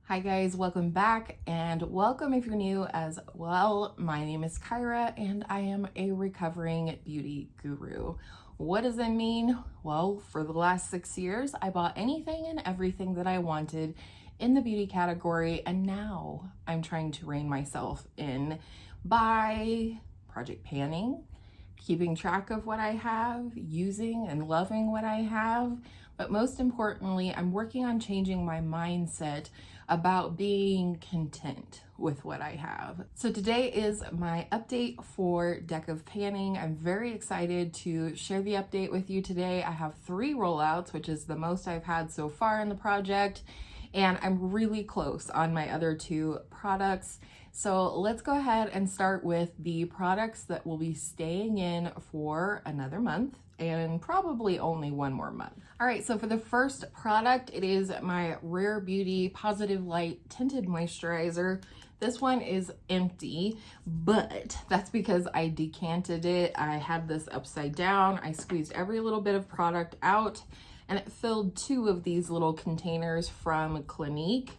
Hi guys, welcome back and welcome if you're new as well. My name is Kyra and I am a recovering beauty guru. What does that mean? Well, for the last 6 years, I bought anything and everything that I wanted in the beauty category, and now I'm trying to rein myself in by project panning, keeping track of what I have, using and loving what I have. But most importantly, I'm working on changing my mindset about being content with what I have. So today is my update for Deck of Panning. I'm very excited to share the update with you today. I have 3 rollouts, which is the most I've had so far in the project, and I'm really close on my other 2 products. So let's go ahead and start with the products that will be staying in for another month and probably only 1 more month. All right, so for the first product, it is my Rare Beauty Positive Light Tinted Moisturizer. This one is empty, but that's because I decanted it. I had this upside down. I squeezed every little bit of product out, and it filled 2 of these little containers from Clinique.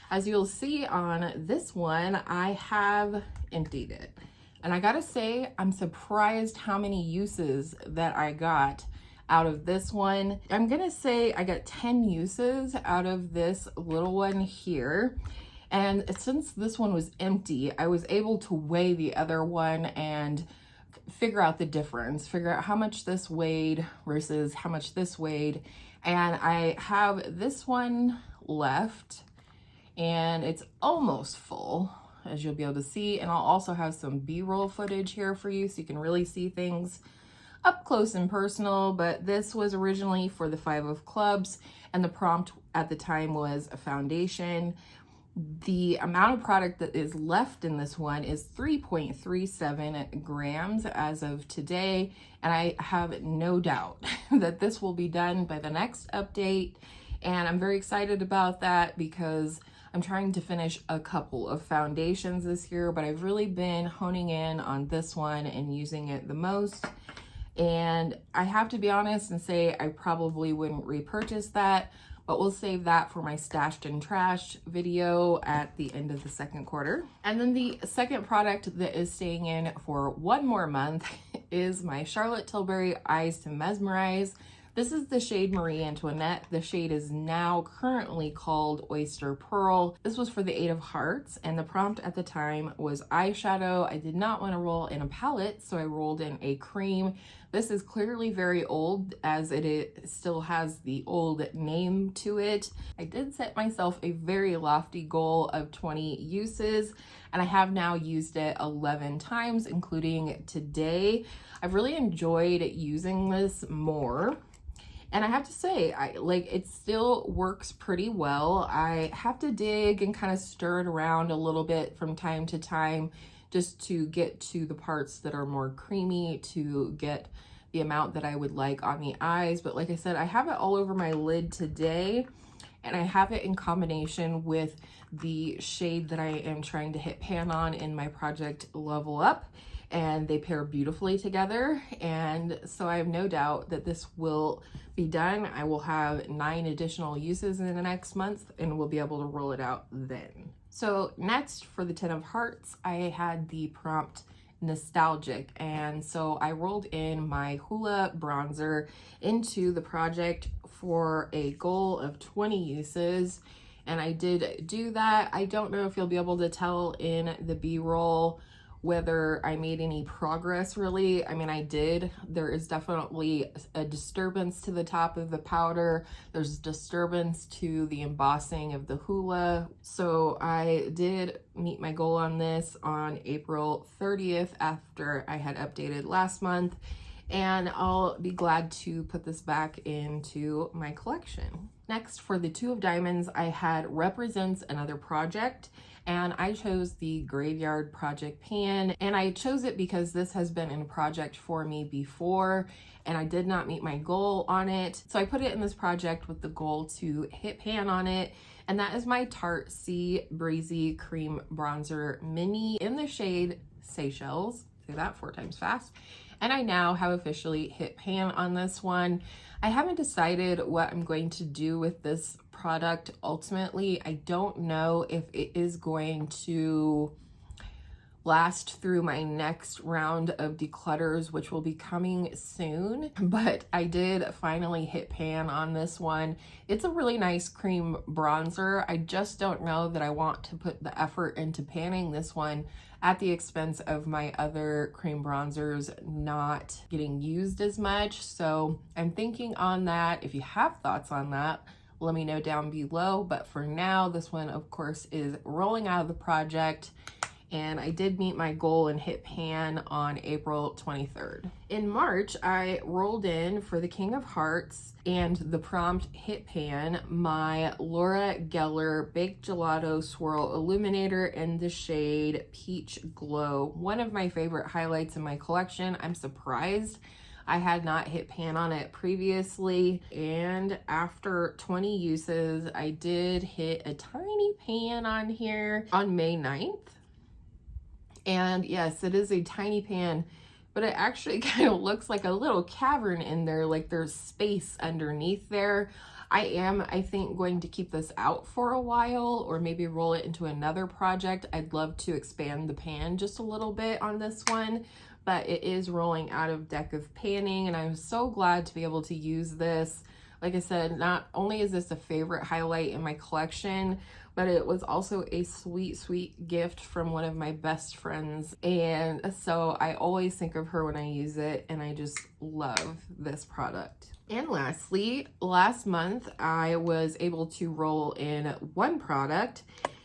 As you'll see on this one, I have emptied it. And I gotta say, I'm surprised how many uses that I got out of this one. I'm gonna say I got 10 uses out of this little one here. And since this one was empty, I was able to weigh the other one and figure out the difference, figure out how much this weighed versus how much this weighed. And I have this one left, and it's almost full, as you'll be able to see. And I'll also have some B-roll footage here for you so you can really see things up close and personal. But this was originally for the 5 of clubs, and the prompt at the time was a foundation. The amount of product that is left in this one is 3.37 grams as of today, and I have no doubt that this will be done by the next update. And I'm very excited about that because I'm trying to finish a couple of foundations this year, but I've really been honing in on this one and using it the most. And I have to be honest and say I probably wouldn't repurchase that, but we'll save that for my stashed and trashed video at the end of the second quarter. And then the second product that is staying in for 1 more month is my Charlotte Tilbury Eyes to Mesmerize. This is the shade Marie Antoinette. The shade is now currently called Oyster Pearl. This was for the 8 of Hearts, and the prompt at the time was eyeshadow. I did not want to roll in a palette, so I rolled in a cream. This is clearly very old, as it still has the old name to it. I did set myself a very lofty goal of 20 uses, and I have now used it 11 times, including today. I've really enjoyed using this more. And I have to say, it still works pretty well. I have to dig and kind of stir it around a little bit from time to time just to get to the parts that are more creamy, to get the amount that I would like on the eyes. But like I said, I have it all over my lid today, and I have it in combination with the shade that I am trying to hit pan on in my project Level Up, and they pair beautifully together. And so I have no doubt that this will be done. I will have 9 additional uses in the next month, and we'll be able to roll it out then. So next, for the 10 of Hearts, I had the prompt Nostalgic, and so I rolled in my Hoola bronzer into the project for a goal of 20 uses, and I did do that. I don't know if you'll be able to tell in the B-roll whether I made any progress really. I mean, I did. There is definitely a disturbance to the top of the powder. There's disturbance to the embossing of the Hoola. So I did meet my goal on this on April 30th after I had updated last month, and I'll be glad to put this back into my collection. Next, for the 2 of Diamonds, I had Represents Another Project, and I chose the Graveyard Project Pan, and I chose it because this has been in a project for me before, and I did not meet my goal on it. So I put it in this project with the goal to hit pan on it, and that is my Tarte Sea Breezy Cream Bronzer Mini in the shade Seychelles. Say that 4 times fast. And I now have officially hit pan on this one. I haven't decided what I'm going to do with this product ultimately. I don't know if it is going to last through my next round of declutters, which will be coming soon, but I did finally hit pan on this one. It's a really nice cream bronzer. I just don't know that I want to put the effort into panning this one at the expense of my other cream bronzers not getting used as much. So I'm thinking on that. If you have thoughts on that, let me know down below. But for now, this one, of course, is rolling out of the project. And I did meet my goal and hit pan on April 23rd. In March, I rolled in for the King of Hearts and the prompt hit pan my Laura Geller Baked Gelato Swirl Illuminator in the shade Peach Glow. One of my favorite highlights in my collection. I'm surprised I had not hit pan on it previously, and after 20 uses, I did hit a tiny pan on here on May 9th. And yes, it is a tiny pan, but it actually kind of looks like a little cavern in there, like there's space underneath there. I think, going to keep this out for a while, or maybe roll it into another project. I'd love to expand the pan just a little bit on this one, but it is rolling out of deck of panning, and I'm so glad to be able to use this. Like I said, not only is this a favorite highlight in my collection, but it was also a sweet, sweet gift from one of my best friends. And so I always think of her when I use it, and I just love this product. And lastly, last month I was able to roll in one product,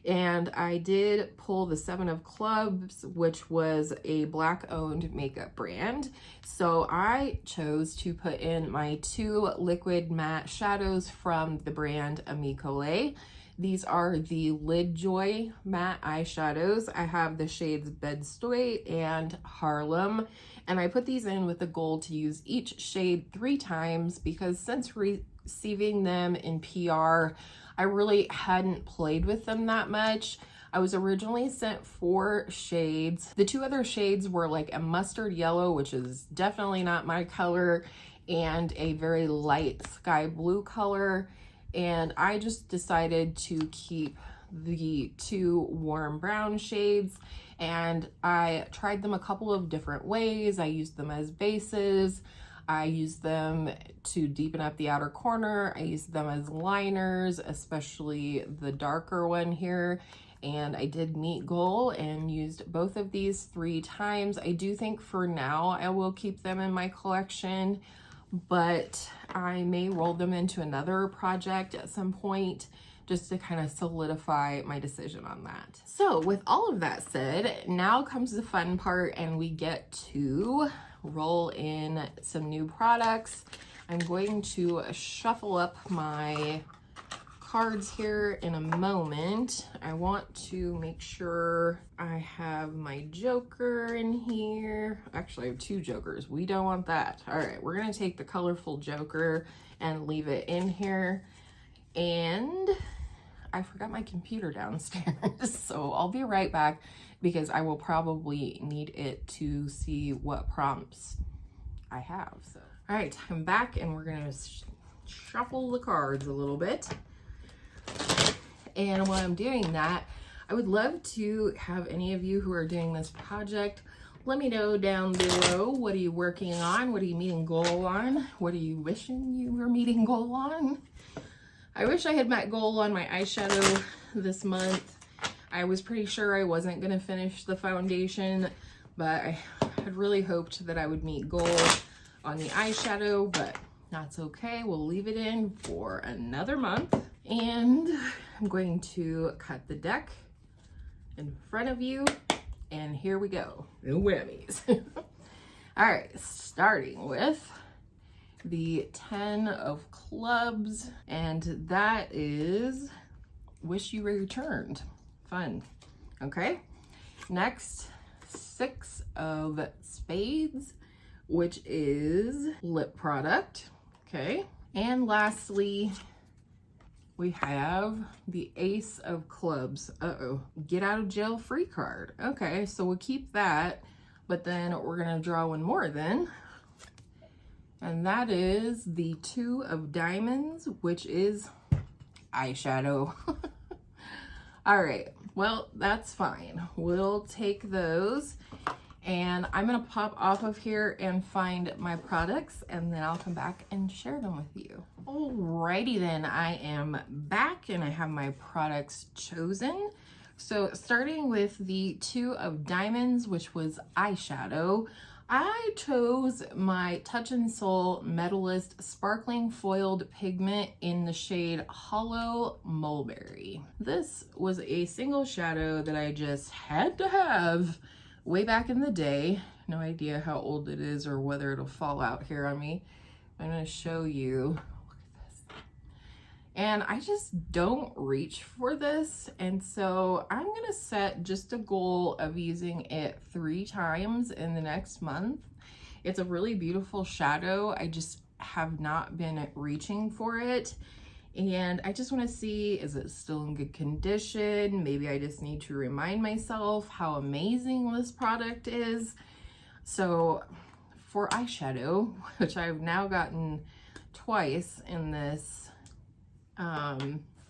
and I did pull the Seven of Clubs, which was a Black-owned makeup brand. So I chose to put in my two liquid matte shadows from the brand Amicole. These are the Lid Joy matte eyeshadows. I have the shades Bedstuy and Harlem, and I put these in with the goal to use each shade 3 times, because since receiving them in PR, I really hadn't played with them that much. I was originally sent 4 shades. The 2 other shades were like a mustard yellow, which is definitely not my color, and a very light sky blue color. And I just decided to keep the 2 warm brown shades, and I tried them a couple of different ways. I used them as bases. I used them to deepen up the outer corner. I used them as liners, especially the darker one here. And I did meet goal and used both of these 3 times. I do think for now I will keep them in my collection, but I may roll them into another project at some point just to kind of solidify my decision on that. So with all of that said, now comes the fun part, and we get to roll in some new products. I'm going to shuffle up my cards here in a moment. I want to make sure I have my joker in here. Actually, I have 2 jokers. We don't want that. All right, we're gonna take the colorful joker and leave it in here. And I forgot my computer downstairs, so I'll be right back, because I will probably need it to see what prompts I have. So, all right, I'm back, and we're gonna shuffle the cards a little bit. And while I'm doing that, I would love to have any of you who are doing this project, let me know down below, what are you working on? What are you meeting goal on? What are you wishing you were meeting goal on? I wish I had met goal on my eyeshadow this month. I was pretty sure I wasn't gonna finish the foundation, but I had really hoped that I would meet goal on the eyeshadow, but that's okay. We'll leave it in for another month. And I'm going to cut the deck in front of you, and here we go. No whammies. All right, starting with the 10 of Clubs, and that is Wish You Returned. Fun. Okay, next, 6 of Spades, which is lip product. Okay, and lastly, we have the Ace of Clubs. Get out of jail free card. Okay, so we'll keep that, but then we're gonna draw one more then. And that is the 2 of Diamonds, which is eyeshadow. All right, well, that's fine. We'll take those, and I'm gonna pop off of here and find my products, and then I'll come back and share them with you. Alrighty then, I am back and I have my products chosen. So starting with the 2 of Diamonds, which was eyeshadow, I chose my Touch in Sol Metalist Sparkling Foiled Pigment in the shade Hollow Mulberry. This was a single shadow that I just had to have way back in the day. No idea how old it is or whether it'll fall out here on me. I'm gonna show you. And I just don't reach for this. And so I'm gonna set just a goal of using it 3 times in the next month. It's a really beautiful shadow. I just have not been reaching for it. And I just wanna see, is it still in good condition? Maybe I just need to remind myself how amazing this product is. So for eyeshadow, which I've now gotten twice in this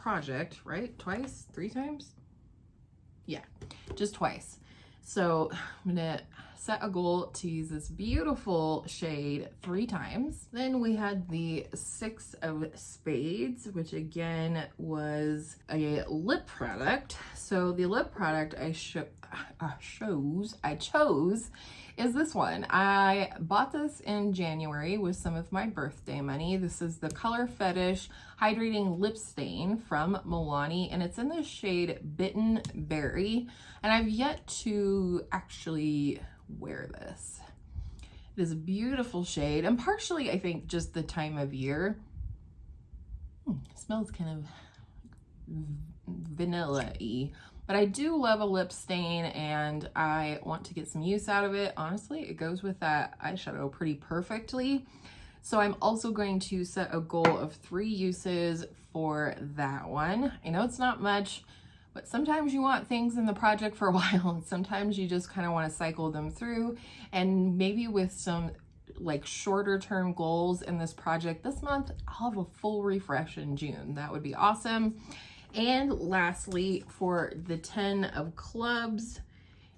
project, right? Twice, 3 times? Yeah, just twice. So I'm gonna set a goal to use this beautiful shade 3 times. Then we had the 6 of Spades, which again was a lip product. So the lip product I chose is this one. I bought this in January with some of my birthday money. This is the Color Fetish Hydrating Lip Stain from Milani, and it's in the shade Bitten Berry, and I've yet to actually wear this. It is a beautiful shade, and partially I think just the time of year. It smells kind of vanilla-y. But I do love a lip stain and I want to get some use out of it. Honestly, it goes with that eyeshadow pretty perfectly. So I'm also going to set a goal of 3 uses for that one. I know it's not much, but sometimes you want things in the project for a while, and sometimes you just kind of want to cycle them through. And maybe with some like shorter term goals in this project this month, I'll have a full refresh in June. That would be awesome. And lastly, for the 10 of Clubs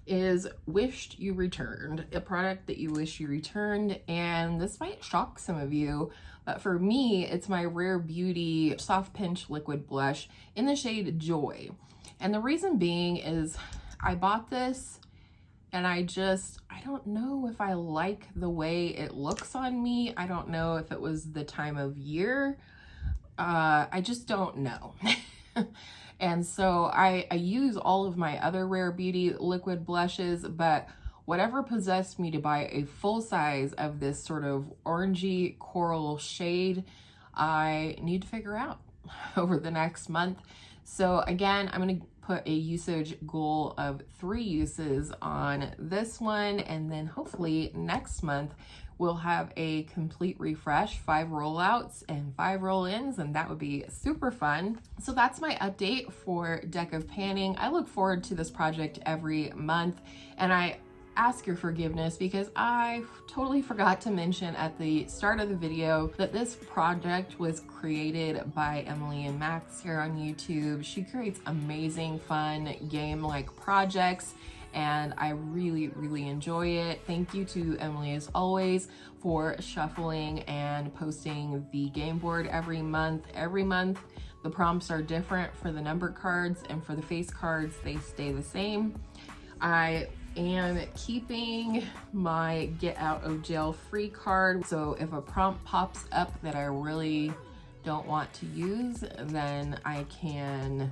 is Wished You Returned, a product that you wish you returned. And this might shock some of you, but for me, it's my Rare Beauty Soft Pinch Liquid Blush in the shade Joy. And the reason being is I bought this and I don't know if I like the way it looks on me. I don't know if it was the time of year. I just don't know. And so I use all of my other Rare Beauty liquid blushes, but whatever possessed me to buy a full size of this sort of orangey coral shade, I need to figure out over the next month. So again, I'm going to put a usage goal of 3 uses on this one, and then hopefully next month we'll have a complete refresh, 5 rollouts and 5 roll-ins, and that would be super fun. So that's my update for Deck of Panning. I look forward to this project every month, and I ask your forgiveness because I totally forgot to mention at the start of the video that this project was created by Emily and Max here on YouTube. She creates amazing, fun game-like projects, and I really, really enjoy it. Thank you to Emily as always for shuffling and posting the game board every month. Every month, the prompts are different for the number cards, and for the face cards, they stay the same. I am keeping my get out of jail free card. So if a prompt pops up that I really don't want to use, then I can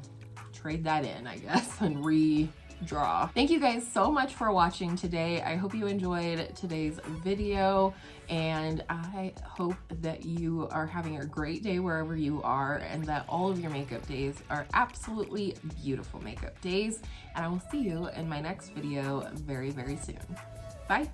trade that in, I guess, and redraw. Thank you guys so much for watching today. I hope you enjoyed today's video, and I hope that you are having a great day wherever you are, and that all of your makeup days are absolutely beautiful makeup days. And I will see you in my next video very, very soon. Bye.